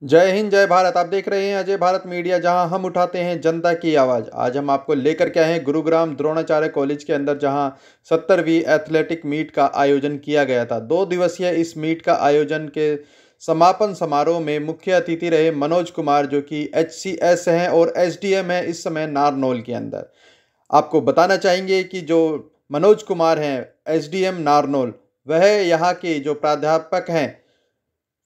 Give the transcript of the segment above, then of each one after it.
जय हिंद जय भारत। आप देख रहे हैं अजय भारत मीडिया, जहां हम उठाते हैं जनता की आवाज़। आज हम आपको लेकर के आए हैं गुरुग्राम द्रोणाचार्य कॉलेज के अंदर, जहां 70वीं एथलेटिक मीट का आयोजन किया गया था। 2 दिवसीय इस मीट का आयोजन के समापन समारोह में मुख्य अतिथि रहे मनोज कुमार, जो कि HCS हैं और SDM है इस समय नारनौल के अंदर। आपको बताना चाहेंगे कि जो मनोज कुमार हैं SDM नारनौल, वह यहाँ के जो प्राध्यापक हैं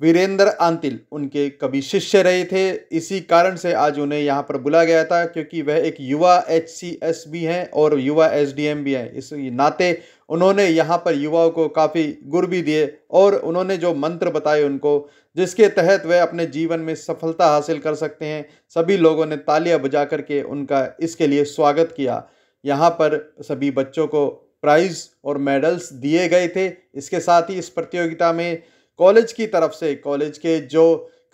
वीरेंद्र आंतिल, उनके कभी शिष्य रहे थे। इसी कारण से आज उन्हें यहाँ पर बुलाया गया था, क्योंकि वह एक युवा HCS भी हैं और युवा SDM भी हैं। इस नाते उन्होंने यहाँ पर युवाओं को काफ़ी गुर भी दिए और उन्होंने जो मंत्र बताए उनको, जिसके तहत वह अपने जीवन में सफलता हासिल कर सकते हैं। सभी लोगों ने तालियां बजा करके उनका इसके लिए स्वागत किया। यहाँ पर सभी बच्चों को प्राइज़ और मेडल्स दिए गए थे। इसके साथ ही इस प्रतियोगिता में कॉलेज की तरफ से कॉलेज के जो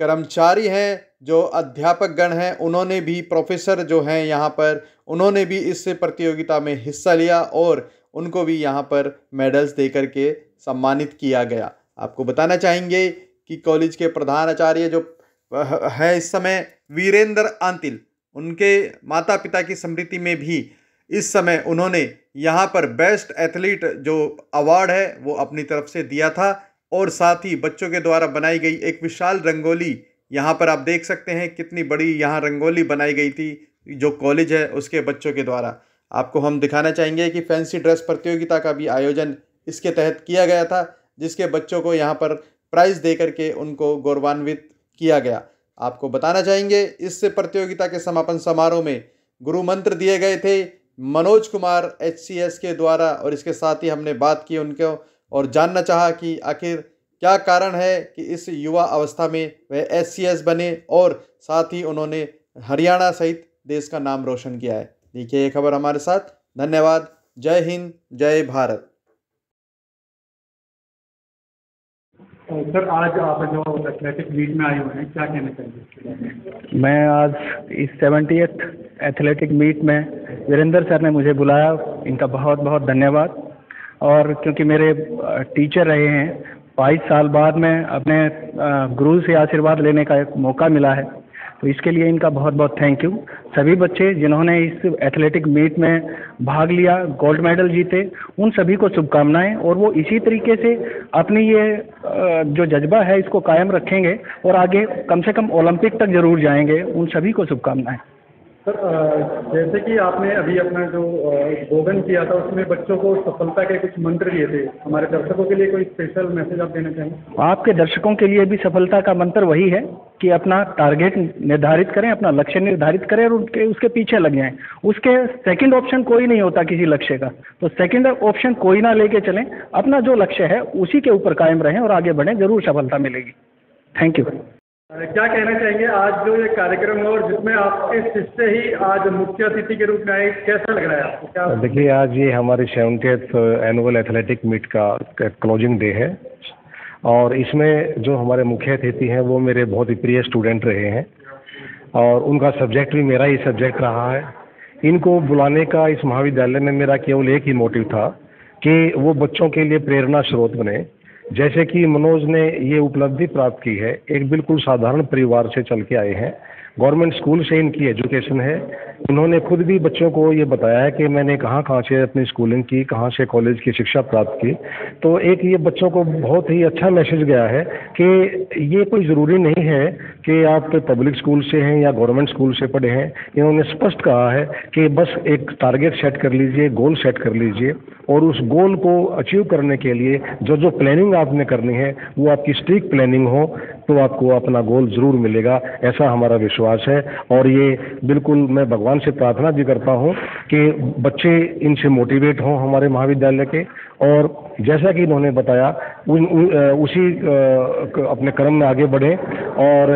कर्मचारी हैं, जो अध्यापक गण हैं, उन्होंने भी, प्रोफेसर जो हैं यहाँ पर, उन्होंने भी इस प्रतियोगिता में हिस्सा लिया और उनको भी यहाँ पर मेडल्स दे करके सम्मानित किया गया। आपको बताना चाहेंगे कि कॉलेज के प्रधान आचार्य जो है इस समय वीरेंद्र आंतिल, उनके माता पिता की स्मृति में भी इस समय उन्होंने यहाँ पर बेस्ट एथलीट जो अवार्ड है वो अपनी तरफ से दिया था। और साथ ही बच्चों के द्वारा बनाई गई एक विशाल रंगोली, यहाँ पर आप देख सकते हैं कितनी बड़ी यहाँ रंगोली बनाई गई थी जो कॉलेज है उसके बच्चों के द्वारा। आपको हम दिखाना चाहेंगे कि फैंसी ड्रेस प्रतियोगिता का भी आयोजन इसके तहत किया गया था, जिसके बच्चों को यहाँ पर प्राइज़ दे करके उनको गौरवान्वित किया गया। आपको बताना चाहेंगे इस प्रतियोगिता के समापन समारोह में गुरु मंत्र दिए गए थे मनोज कुमार HCS के द्वारा, और इसके साथ ही हमने बात की उनको और जानना चाहा कि आखिर क्या कारण है कि इस युवा अवस्था में वह HCS बने, और साथ ही उन्होंने हरियाणा सहित देश का नाम रोशन किया है। देखिए ये खबर हमारे साथ। धन्यवाद। जय हिंद जय भारत। सर, आज आप जो एथलेटिक मीट में आए हुए हैं, क्या कहना चाहिए? मैं आज इस 70th एथलेटिक मीट में वीरेंद्र सर ने मुझे बुलाया, इनका बहुत बहुत धन्यवाद। और क्योंकि मेरे टीचर रहे हैं, 22 साल बाद में अपने गुरु से आशीर्वाद लेने का एक मौका मिला है, तो इसके लिए इनका बहुत बहुत थैंक यू। सभी बच्चे जिन्होंने इस एथलेटिक मीट में भाग लिया, गोल्ड मेडल जीते, उन सभी को शुभकामनाएं। और वो इसी तरीके से अपनी ये जो जज्बा है इसको कायम रखेंगे और आगे कम से कम ओलंपिक तक जरूर जाएंगे। उन सभी को शुभकामनाएं। सर, जैसे कि आपने अभी अपना जो बोधन किया था उसमें बच्चों को सफलता के कुछ मंत्र दिए थे, हमारे दर्शकों के लिए कोई स्पेशल मैसेज आप देना चाहेंगे? आपके दर्शकों के लिए भी सफलता का मंत्र वही है कि अपना टारगेट निर्धारित करें, अपना लक्ष्य निर्धारित करें और उसके पीछे लग जाएं। उसके सेकंड ऑप्शन कोई नहीं होता किसी लक्ष्य का, तो सेकंड ऑप्शन कोई ना लेके चलें। अपना जो लक्ष्य है उसी के ऊपर कायम रहें और आगे बढ़ें, जरूर सफलता मिलेगी। Thank you. क्या कहना चाहेंगे आज जो ये कार्यक्रम है और जिसमें आपके शिष्य ही आज मुख्य अतिथि के रूप में आए, कैसा लग रहा है आपको? क्या देखिए, आज ये हमारे 70th एनुअल एथलेटिक मीट का क्लोजिंग डे है और इसमें जो हमारे मुख्य अतिथि हैं वो मेरे बहुत ही प्रिय स्टूडेंट रहे हैं और उनका सब्जेक्ट भी मेरा ही सब्जेक्ट रहा है। इनको बुलाने का इस महाविद्यालय में मेरा केवल एक ही मोटिव था कि वो बच्चों के लिए प्रेरणा स्रोत बने। जैसे कि मनोज ने ये उपलब्धि प्राप्त की है, एक बिल्कुल साधारण परिवार से चल के आए हैं, गवर्नमेंट स्कूल से इनकी एजुकेशन है। इन्होंने खुद भी बच्चों को ये बताया है कि मैंने कहाँ से अपनी स्कूलिंग की, कहाँ से कॉलेज की शिक्षा प्राप्त की। तो एक ये बच्चों को बहुत ही अच्छा मैसेज गया है कि ये कोई ज़रूरी नहीं है कि आप पब्लिक स्कूल से हैं या गवर्नमेंट स्कूल से पढ़े हैं। इन्होंने स्पष्ट कहा है कि बस एक टारगेट सेट कर लीजिए, गोल सेट कर लीजिए और उस गोल को अचीव करने के लिए जो प्लानिंग आपने करनी है वो आपकी स्ट्रिक्ट प्लानिंग हो तो आपको अपना गोल ज़रूर मिलेगा, ऐसा हमारा विश्वास है। और ये बिल्कुल मैं भगवान से प्रार्थना भी करता हूँ कि बच्चे इनसे मोटिवेट हों हमारे महाविद्यालय के, और जैसा कि इन्होंने बताया उसी अपने क्रम में आगे बढ़ें और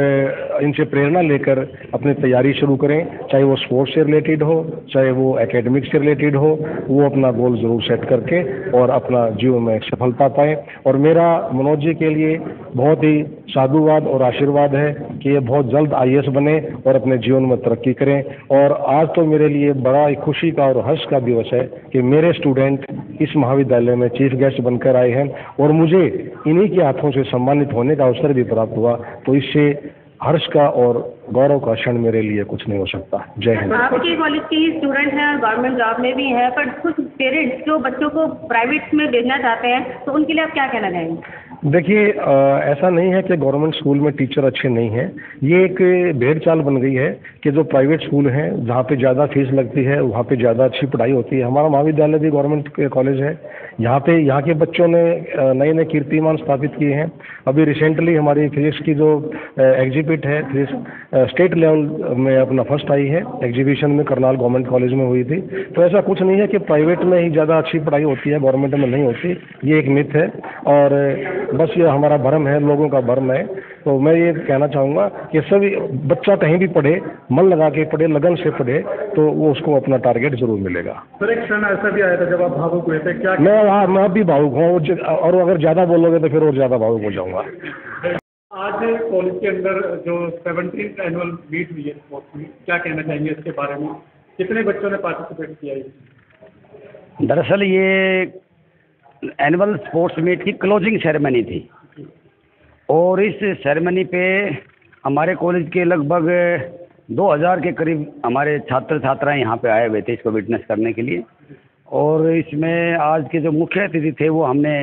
इनसे प्रेरणा लेकर अपनी तैयारी शुरू करें, चाहे वो स्पोर्ट्स से रिलेटेड हो, चाहे वो एकेडमिक्स से रिलेटेड हो। वो अपना गोल ज़रूर सेट करके और अपना जीवन में सफलता पाएं। और मेरा मनोज जी के लिए बहुत ही साधुवाद और आशीर्वाद है कि ये बहुत जल्द IAS बने और अपने जीवन में तरक्की करें। और आज तो मेरे लिए बड़ा ही खुशी का और हर्ष का दिवस है कि मेरे स्टूडेंट इस महाविद्यालय में चीफ गेस्ट बनकर आए हैं और मुझे इन्हीं के हाथों से सम्मानित होने का अवसर भी प्राप्त हुआ। तो इससे हर्ष का और गौरव का क्षण मेरे लिए कुछ नहीं हो सकता। जय हिंद। आपके कॉलेज के ही स्टूडेंट हैं और गवर्नमेंट जॉब में भी हैं, पर कुछ पेरेंट्स जो बच्चों को प्राइवेट में भेजना चाहते हैं, तो उनके लिए आप क्या कहना चाहेंगे? देखिए, ऐसा नहीं है कि गवर्नमेंट स्कूल में टीचर अच्छे नहीं हैं। ये एक भेड़ चाल बन गई है कि जो प्राइवेट स्कूल हैं जहाँ पे ज़्यादा फीस लगती है वहाँ पे ज़्यादा अच्छी पढ़ाई होती है। हमारा महाविद्यालय भी गवर्नमेंट कॉलेज है। यहाँ के बच्चों ने नए नए कीर्तिमान स्थापित किए हैं। अभी रिसेंटली हमारी फिजिक्स की जो एग्जीबिट है फिजिक्स स्टेट लेवल में अपना फर्स्ट आई है एग्जीबिशन में, करनाल गवर्नमेंट कॉलेज में हुई थी। तो ऐसा कुछ नहीं है कि प्राइवेट में ही ज़्यादा अच्छी पढ़ाई होती है, गवर्नमेंट में नहीं होती। ये एक मिथ है और बस ये हमारा भ्रम है, लोगों का भ्रम है। तो मैं ये कहना चाहूँगा कि सभी बच्चा कहीं भी पढ़े, मन लगा के पढ़े, लगन से पढ़े, तो वो उसको अपना टारगेट जरूर मिलेगा। सर एक क्षण ऐसा भी आया था जब आप भावुक हुए थे, क्या? मैं भी भावुक हूँ और अगर ज़्यादा बोलोगे तो फिर और ज़्यादा भावुक हो जाऊँगा। आज कॉलेज के अंदर जो 17th एनुअल मीट हुई है स्पोर्ट्स में, क्या कहना चाहेंगे इसके बारे में? कितने बच्चों ने पार्टिसिपेट किया है? दरअसल ये एनुअल स्पोर्ट्स मीट की क्लोजिंग सेरेमनी थी और इस सेरेमनी पे हमारे कॉलेज के लगभग 2000 के करीब हमारे छात्र छात्राएं यहाँ पे आए हुए थे इसको विटनेस करने के लिए। और इसमें आज के जो मुख्य अतिथि थे वो हमने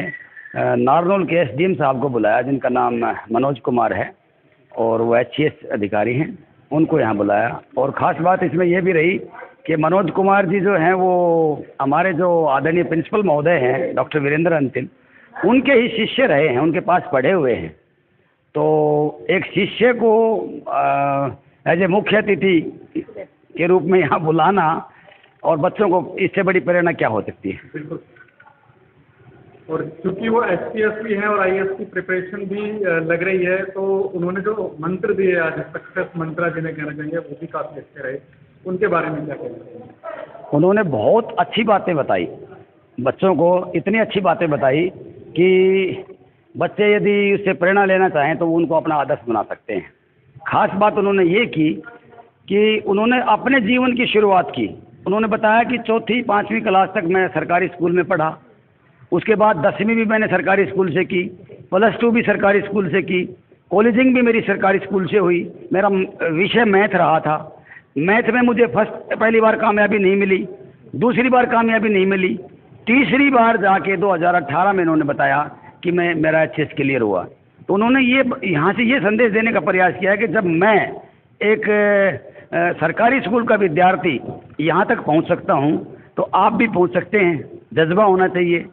नारनौल के एसडीएम साहब को बुलाया, जिनका नाम मनोज कुमार है और वो HCS अधिकारी हैं, उनको यहाँ बुलाया। और ख़ास बात इसमें यह भी रही कि मनोज कुमार जी जो हैं वो हमारे जो आदरणीय प्रिंसिपल महोदय हैं डॉक्टर वीरेंद्र अंतिल, उनके ही शिष्य रहे हैं, उनके पास पढ़े हुए हैं। तो एक शिष्य को एज ए मुख्य अतिथि के रूप में यहाँ बुलाना और बच्चों को, इससे बड़ी प्रेरणा क्या हो सकती है? बिल्कुल। और क्योंकि वो HCS भी हैं और IAS की प्रिपरेशन भी लग रही है, तो उन्होंने जो मंत्र दिए आज, सक्सेस मंत्र जिन्हें कहना चाहेंगे, वो भी काफ़ी अच्छे रहे। उनके बारे में क्या कहना चाहिए? उन्होंने बहुत अच्छी बातें बताई बच्चों को, इतनी अच्छी बातें बताई कि बच्चे यदि उससे प्रेरणा लेना चाहें तो वो उनको अपना आदर्श बना सकते हैं। खास बात उन्होंने ये की कि उन्होंने अपने जीवन की शुरुआत की। उन्होंने बताया कि 4th 5वीं क्लास तक मैं सरकारी स्कूल में पढ़ा, उसके बाद 10वीं भी मैंने सरकारी स्कूल से की, +2 भी सरकारी स्कूल से की, कॉलेजिंग भी मेरी सरकारी स्कूल से हुई। मेरा विषय मैथ रहा था। मैथ में मुझे पहली बार कामयाबी नहीं मिली, दूसरी बार कामयाबी नहीं मिली, तीसरी बार जाके 2018 में उन्होंने बताया कि मेरा HCS क्लियर हुआ। तो उन्होंने यहाँ से ये संदेश देने का प्रयास किया है कि जब मैं एक सरकारी स्कूल का विद्यार्थी यहाँ तक पहुँच सकता हूँ तो आप भी पहुँच सकते हैं। जज्बा होना चाहिए,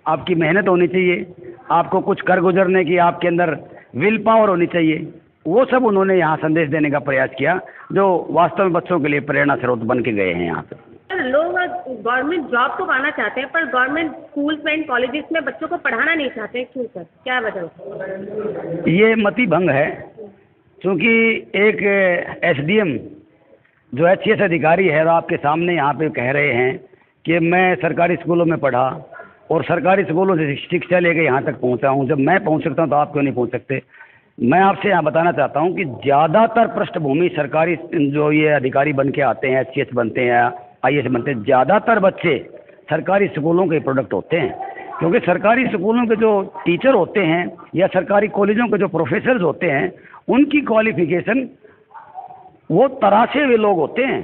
आपकी मेहनत होनी चाहिए, आपको कुछ कर गुजरने की आपके अंदर विल पावर होनी चाहिए। वो सब उन्होंने यहाँ संदेश देने का प्रयास किया, जो वास्तव में बच्चों के लिए प्रेरणा स्रोत बन के गए हैं यहाँ पे। लोग गवर्नमेंट जॉब तो पाना चाहते हैं पर गवर्नमेंट स्कूल्स में, कॉलेजेस में बच्चों को पढ़ाना नहीं चाहते, क्यों सर? क्या वजह? ये मति भंग है, क्योंकि एक SDM जो HCS अधिकारी है आपके सामने यहाँ पे कह रहे हैं कि मैं सरकारी स्कूलों में पढ़ा और सरकारी स्कूलों से शिक्षा लेके यहाँ तक पहुँचा हूँ। जब मैं पहुँच सकता हूँ तो आप क्यों नहीं पहुँच सकते? मैं आपसे यहाँ बताना चाहता हूँ कि ज़्यादातर पृष्ठभूमि सरकारी जो ये अधिकारी बन के आते हैं, HCS बनते हैं, IAS बनते हैं, ज़्यादातर बच्चे सरकारी स्कूलों के प्रोडक्ट होते हैं। क्योंकि सरकारी स्कूलों के जो टीचर होते हैं या सरकारी कॉलेजों के जो प्रोफेसर्स होते हैं, उनकी क्वालिफिकेशन वो तराशे हुए लोग होते हैं।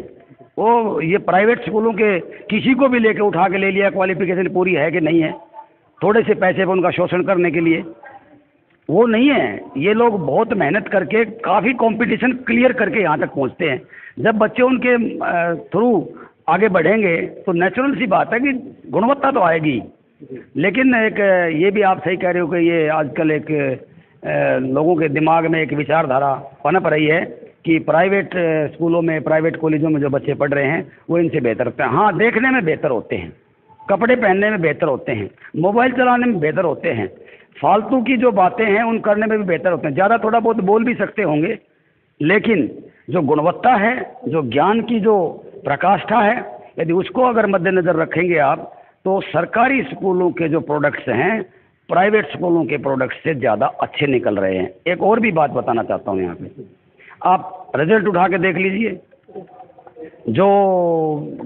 वो ये प्राइवेट स्कूलों के किसी को भी लेके उठा के ले लिया, क्वालिफिकेशन पूरी है कि नहीं है, थोड़े से पैसे पर उनका शोषण करने के लिए, वो नहीं है। ये लोग बहुत मेहनत करके काफ़ी कंपटीशन क्लियर करके यहाँ तक पहुँचते हैं। जब बच्चे उनके थ्रू आगे बढ़ेंगे तो नेचुरल सी बात है कि गुणवत्ता तो आएगी। लेकिन एक ये भी आप सही कह रहे हो कि ये आजकल एक लोगों के दिमाग में एक विचारधारा पनप रही है कि प्राइवेट स्कूलों में, प्राइवेट कॉलेजों में जो बच्चे पढ़ रहे हैं वो इनसे बेहतर होते हैं। हाँ, देखने में बेहतर होते हैं, कपड़े पहनने में बेहतर होते हैं, मोबाइल चलाने में बेहतर होते हैं, फालतू की जो बातें हैं उन करने में भी बेहतर होते हैं। ज़्यादा थोड़ा बहुत बोल भी सकते होंगे, लेकिन जो गुणवत्ता है, जो ज्ञान की जो प्रकाष्ठा है, यदि उसको अगर मद्देनज़र रखेंगे आप, तो सरकारी स्कूलों के जो प्रोडक्ट्स हैं प्राइवेट स्कूलों के प्रोडक्ट्स से ज़्यादा अच्छे निकल रहे हैं। एक और भी बात बताना चाहता हूँ यहाँ पे, आप रिजल्ट उठा के देख लीजिए। जो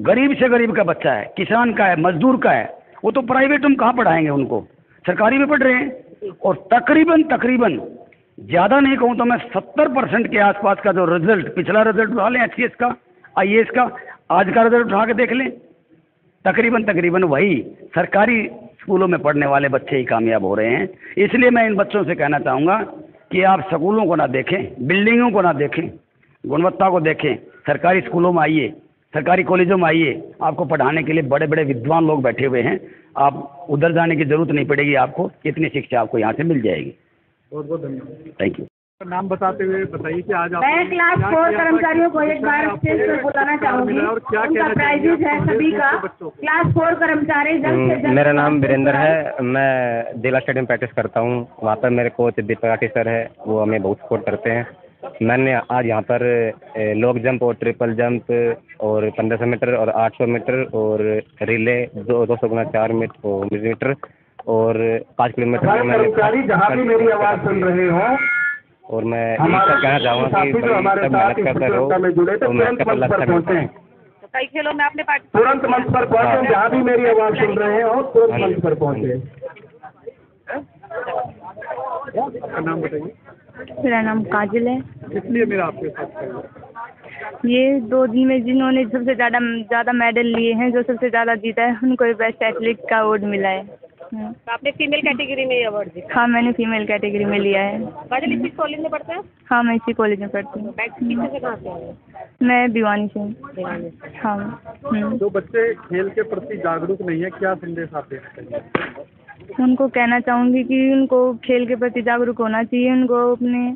गरीब से गरीब का बच्चा है, किसान का है, मजदूर का है, वो तो प्राइवेट हम कहाँ पढ़ाएंगे उनको, सरकारी में पढ़ रहे हैं। और तकरीबन ज़्यादा नहीं कहूँ तो मैं 70% के आसपास का जो रिजल्ट, पिछला रिजल्ट उठा लें HCS का, IAS का, आज का रिजल्ट उठा के देख लें, तकरीबन वही सरकारी स्कूलों में पढ़ने वाले बच्चे ही कामयाब हो रहे हैं। इसलिए मैं इन बच्चों से कहना चाहूँगा कि आप स्कूलों को ना देखें, बिल्डिंगों को ना देखें, गुणवत्ता को देखें। सरकारी स्कूलों में आइए, सरकारी कॉलेजों में आइए, आपको पढ़ाने के लिए बड़े बड़े विद्वान लोग बैठे हुए हैं। आप उधर जाने की ज़रूरत नहीं पड़ेगी, आपको इतनी शिक्षा आपको यहाँ से मिल जाएगी। बहुत बहुत धन्यवाद। Thank you. नाम बताते हुए बताइए कि आज आप मैं क्लास 4 कर्मचारियों को एक बार स्टेज पर बुलाना चाहूँगी। उनका प्राइजेज है सभी का। क्लास 4 कर्मचारी जल्द से जल्द। मेरा नाम वीरेंद्र है, मैं जिला स्टेडियम प्रैक्टिस करता हूँ। वहाँ पर मेरे कोच दीपक राठी सर है, वो हमें बहुत सपोर्ट करते हैं। मैंने आज यहाँ पर लॉन्ग जंप और ट्रिपल जंप और 1500 मीटर और 800 मीटर और रिले 200 गुना 4 मीटर और 5 किलोमीटर में जहाँ भी मेरी आवाज़ सुन रहे हो, और मैं यही कहना चाहूँगा कि सब मेहनत करते रहो तो मेहनत का लक्ष्य पहुँचे। कई खेलों में आपने तुरंत मंच पर पहुँचे, जहाँ भी मेरी आवाज़ सुन रहे हो तुरंत मंच पर पहुँचे। नाम बताइए। मेरा नाम काजल है। इसलिए मेरा आपके साथ ये 2 दिन में जिन्होंने सबसे ज़्यादा मेडल लिए हैं, जो सबसे ज़्यादा जीता है, उनको बेस्ट एथलीट का अवार्ड मिला है। तो आपने फीमेल कैटेगरी में अवार्ड जीता? हाँ, मैंने फीमेल कैटेगरी में लिया है। काजल इसी कॉलेज में पढ़ते हैं? हाँ, मैं इसी कॉलेज में पढ़ती हूँ। पीछे से कहाँ से आए? मैं भिवानी से। हाँ। जो बच्चे खेल के प्रति जागरूक नहीं है, क्या संदेश आप देना चाहिए? उनको कहना चाहूँगी कि उनको खेल के प्रति जागरूक होना चाहिए। उनको अपने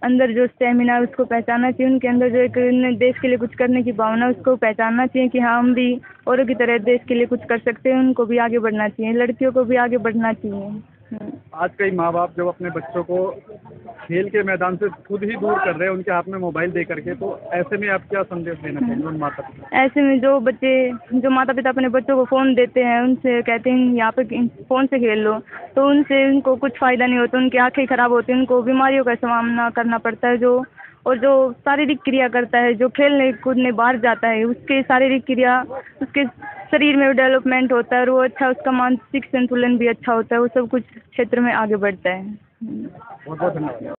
अंदर जो स्टेमिना है उसको पहचानना चाहिए। उनके अंदर जो एक देश के लिए कुछ करने की भावना उसको पहचानना चाहिए कि हाँ, हम भी औरों की तरह देश के लिए कुछ कर सकते हैं। उनको भी आगे बढ़ना चाहिए, लड़कियों को भी आगे बढ़ना चाहिए। आज कई माँ बाप जब अपने बच्चों को खेल के मैदान से खुद ही दूर कर रहे हैं, उनके हाथ में मोबाइल दे करके, तो ऐसे में आप क्या संदेश देना चाहिए उन माता पिता? ऐसे में जो माता पिता अपने बच्चों को फ़ोन देते हैं, उनसे कहते हैं यहाँ पे फ़ोन से खेल लो, तो उनसे उनको कुछ फ़ायदा नहीं होता। उनकी आँखें ख़राब होती हैं, उनको बीमारियों का सामना करना पड़ता है। जो शारीरिक क्रिया करता है, जो खेलने कूदने बाहर जाता है, उसके शारीरिक क्रिया, उसके शरीर में डेवलपमेंट होता है और वो अच्छा, उसका मानसिक संतुलन भी अच्छा होता है। वो सब कुछ क्षेत्र में आगे बढ़ता है। बहुत बहुत धन्यवाद।